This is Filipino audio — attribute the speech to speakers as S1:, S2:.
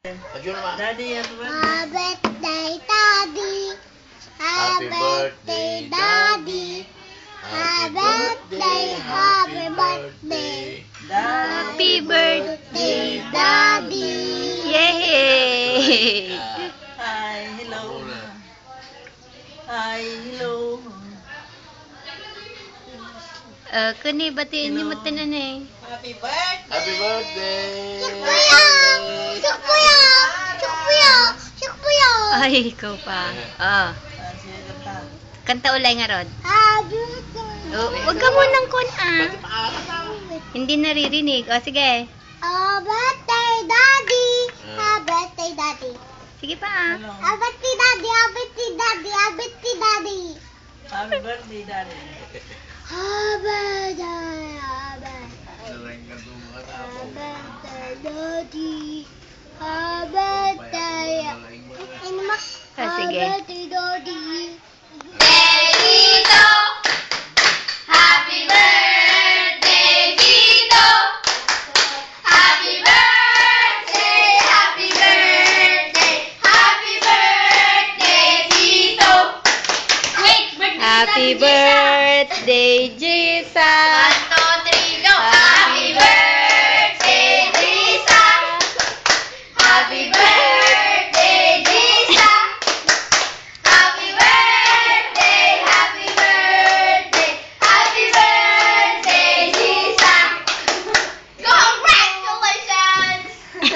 S1: Daddy, happy birthday.
S2: Happy birthday, Daddy. Happy birthday, happy birthday.
S3: Happy birthday, Daddy! Yay!
S1: Hi, hello. Hi, hello.
S3: Kuni, batiin niyo mo tinan eh.
S1: Happy birthday.
S2: Happy birthday.
S3: Ay, ikaw pa. Oh.
S1: Sige, kanta.
S3: Kanta ulay nga, Rod. Huwag ka munang kun, ah. Hindi naririnig. O, sige.
S2: Birthday, Daddy. Birthday, Daddy.
S3: Sige pa, ah.
S1: Hello.
S2: Birthday, Daddy. Birthday, Daddy. Birthday, Daddy.
S1: Happy birthday, Daddy.
S2: Birthday, Daddy. Birthday.
S3: Sige.
S2: Birthday, Daddy.
S3: Happy birthday, Tito! Happy birthday, happy birthday, happy birthday, Tito! Happy birthday, Jesus!